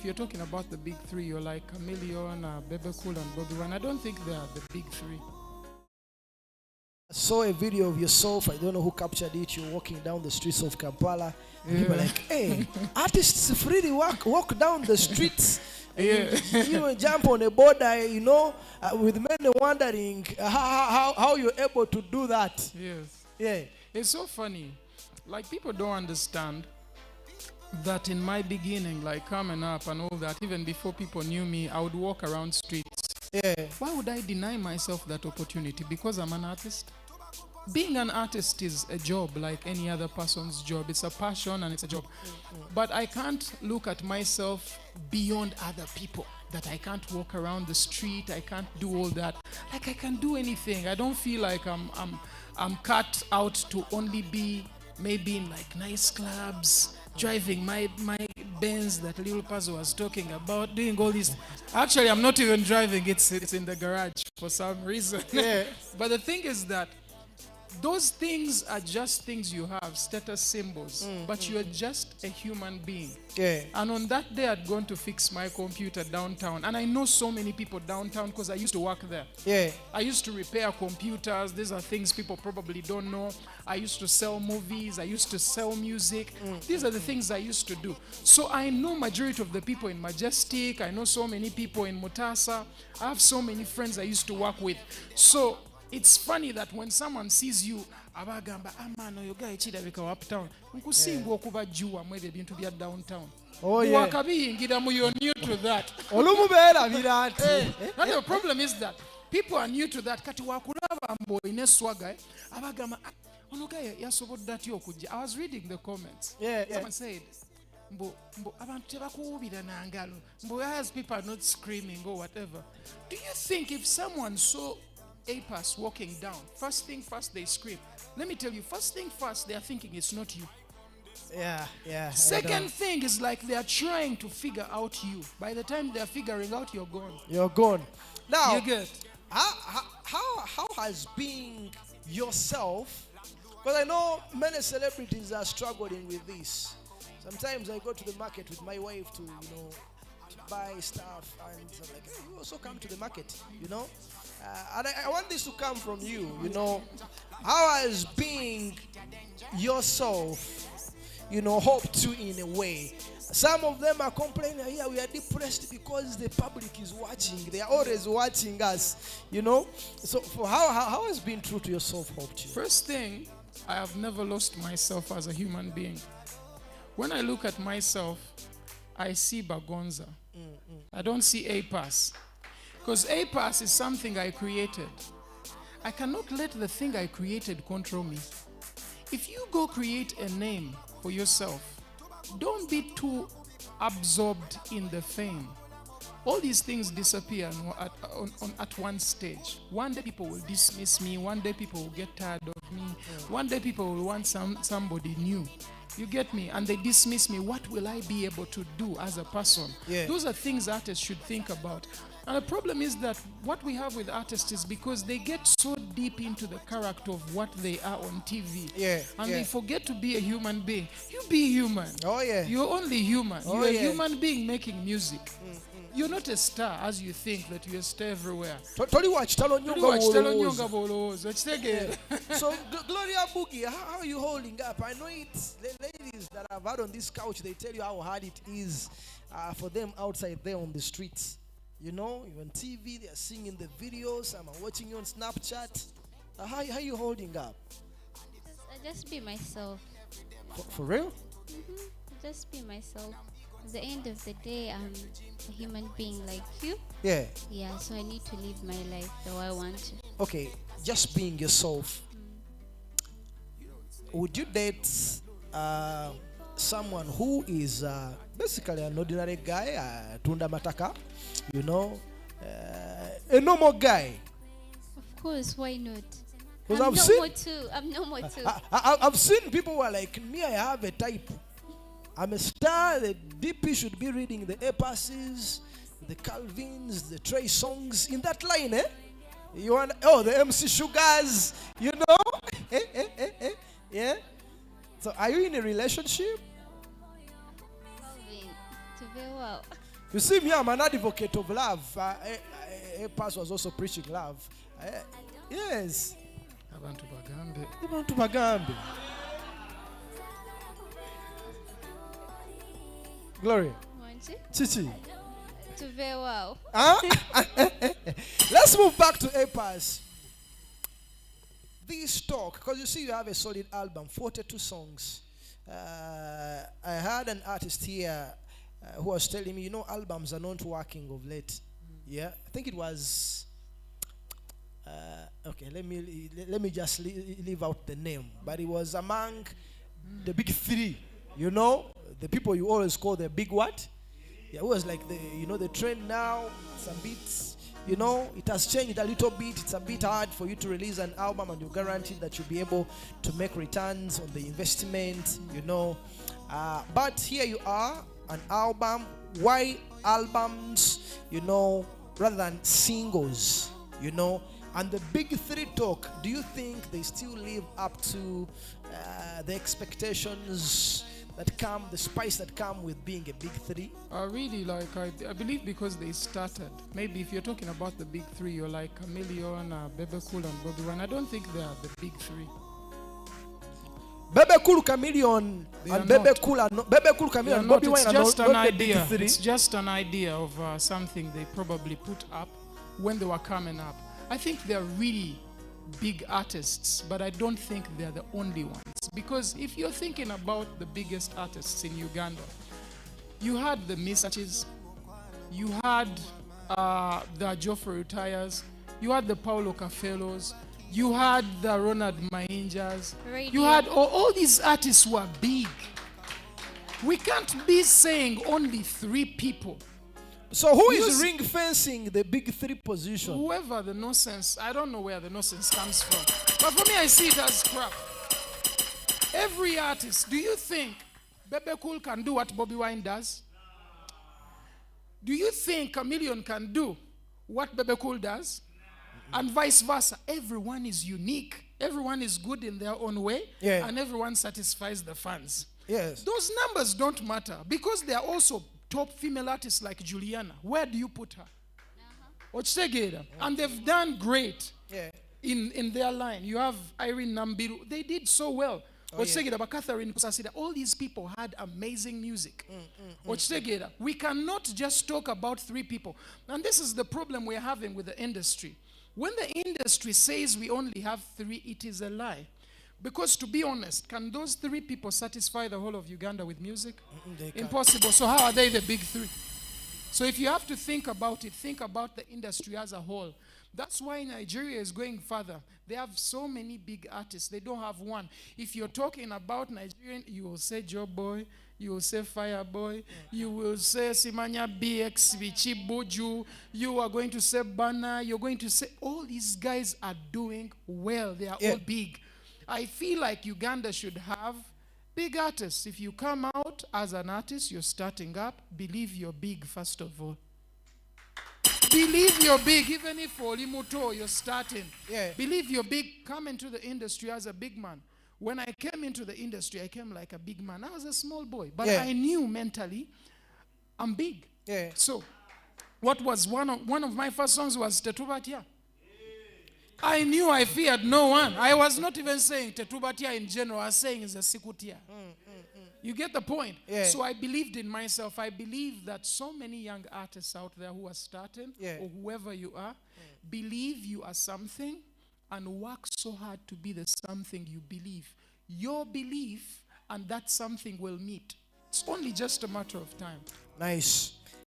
you're talking about the big three, you're like Chameleon, Bebe Cool, and Bobby Wine. I don't think they are the big three. I saw a video of yourself. I don't know who captured it. You're walking down the streets of Kampala. And people are like, hey, artists freely walk down the streets. And you jump on a border, with many wondering how you're able to do that. Yes. Yeah. It's so funny. Like, people don't understand that in my beginning, like coming up and all that, even before people knew me, I would walk around streets. Yeah. Why would I deny myself that opportunity? Because I'm an artist? Being an artist is a job like any other person's job. It's a passion and it's a job. But I can't look at myself beyond other people. That I can't walk around the street. I can't do all that. Like, I can do anything. I don't feel like I'm cut out to only be maybe in like nice clubs, driving my Benz that Little Puzzle was talking about, doing all this. Actually, I'm not even driving. It's in the garage for some reason. Yeah. But the thing is that those things are just things you have, status symbols, but you're just a human being. Yeah. And on that day, I'd gone to fix my computer downtown. And I know so many people downtown because I used to work there. Yeah. I used to repair computers. These are things people probably don't know. I used to sell movies. I used to sell music. These are the things I used to do. So I know majority of the people in Majestic. I know so many people in Mutasa. I have so many friends I used to work with. So it's funny that when someone sees you, abagamba amano yo guy chidabika uptown nkusimbwa okubajjuwa mu ebyo bintu bya downtown. Oh yeah. Wakabiyingira mu, you're new to that. Olumubeera birati. And the problem is that people are new to that. Kati wakulaba mbo ine swaga abagamba ono guy yasobodde atya okujja. I was reading the comments. Yeah. Someone said mbo abantu tebakuwubira na ngalo. Mbo as people are not screaming or whatever. Do you think if someone saw APAS walking down, first thing first they scream? Let me tell you, first thing first they are thinking it's not you. Yeah. Second thing is like they are trying to figure out you. By the time they are figuring out, you're gone. You're gone. Now, You get? how has being yourself? Because I know many celebrities are struggling with this. Sometimes I go to the market with my wife to buy stuff, and I'm like, hey, you also come to the market, and I want this to come from you. How has being yourself, helped you in a way? Some of them are complaining, yeah, we are depressed because the public is watching. They are always watching us, So for how has being true to yourself helped you? First thing, I have never lost myself as a human being. When I look at myself, I see Bagonza. I don't see APAS. Because APAS is something I created. I cannot let the thing I created control me. If you go create a name for yourself, don't be too absorbed in the fame. All these things disappear at one stage. One day people will dismiss me. One day people will get tired of me. One day people will want somebody new. You get me? And they dismiss me. What will I be able to do as a person? Yeah. Those are things artists should think about. And the problem is that what we have with artists is because they get so deep into the character of what they are on TV. Yeah. And they forget to be a human being. You be human. Oh yeah. You're only human. Oh, You're yeah. a human being making music. You're not a star as you think that you're a star everywhere. Toli watch, tell Toli watch, tell on nyonga bolowooza. So Gloria Boogie, how are you holding up? I know it's the ladies that I've had on this couch, they tell you how hard it is for them outside there on the streets. You're on TV, they're singing the videos, I'm watching you on Snapchat. How are you holding up? I just be myself. For real? Just be myself. At the end of the day, I'm a human being like you. Yeah. Yeah, so I need to live my life the way I want to. Okay, just being yourself. Would you date someone who is basically an ordinary guy, tunda mataka, a normal guy? Of course, why not? Because I'm normal too. I've seen people who are like me. I have a type. I'm a star. The DP should be reading the APASs, the Calvins, the Trey Songs in that line, eh? You want the MC Sugars, yeah. So, are you in a relationship? Calvin, to be well. You see me, I'm an advocate of love. Pastor was also preaching love. Yes. Abantu bagambe. Abantu bagambe. Gloria. Chichi. Wow. Let's move back to APAS. This talk, because you see you have a solid album, 42 songs. I had an artist here who was telling me, albums are not working of late. Yeah, I think it was. Okay, let me just leave out the name, but it was among the big three. The people you always call the big what? Yeah, it was like the trend now. Some beats, it has changed a little bit. It's a bit hard for you to release an album and you're guaranteed that you'll be able to make returns on the investment. But here you are, an album. Why albums? Rather than singles. And the big three talk, do you think they still live up to the expectations that come, the spice that come with being a big three? Really, I believe because they started. Maybe if you're talking about the big three, you're like Chameleon, Bebe Cool, and Bobby Wine. I don't think they are the big three. Bebe Cool, Chameleon, and Bebe Cool, Chameleon, and Bobby Wine are not the big three. It's just an idea of something they probably put up when they were coming up. I think they're really big artists, but I don't think they're the only ones. Because if you're thinking about the biggest artists in Uganda, you had the Misachis, you had the Geoffrey Retires, you had the Paulo Cafellos, you had the Ronald Mainjas, you had all these artists who are big. We can't be saying only 3 people. So who is ring fencing the big three position? Whoever the nonsense, I don't know where the nonsense comes from. But for me, I see it as crap. Every artist, do you think Bebe Cool can do what Bobby Wine does? Do you think Chameleon can do what Bebe Cool does? And vice versa. Everyone is unique. Everyone is good in their own way. Yeah. And everyone satisfies the fans. Yes. Those numbers don't matter because they are also top female artists like Juliana. Where do you put her? And they've done great in their line. You have Irene Nambiru. They did so well. Catherine Kusasida. All these people had amazing music. We cannot just talk about 3 people. And this is the problem we're having with the industry. When the industry says we only have 3, it is a lie. Because to be honest, can those 3 people satisfy the whole of Uganda with music? Impossible. So how are they the big 3? So if you have to think about it, think about the industry as a whole. That's why Nigeria is going further. They have so many big artists. They don't have one. If you're talking about Nigerian, you will say Joe Boy, you will say Fireboy, you will say Simanya BX, Vichi Buju, you are going to say Bana, you're going to say all these guys are doing well. They are all big. I feel like Uganda should have big artists. If you come out as an artist, you're starting up, believe you're big first of all. Believe you're big, even if for Limuto you're starting. Believe you're big, come into the industry as a big man. When I came into the industry, I came like a big man. I was a small boy, but I knew mentally I'm big. So what was one of my first songs was Tetubatia. I knew I feared no one. I was not even saying Tetubatia in general. I was saying it's a Sikutia. You get the point? So I believed in myself. I believe that so many young artists out there who are starting, or whoever you are, believe you are something and work so hard to be the something you believe. Your belief and that something will meet. It's only just a matter of time. Nice.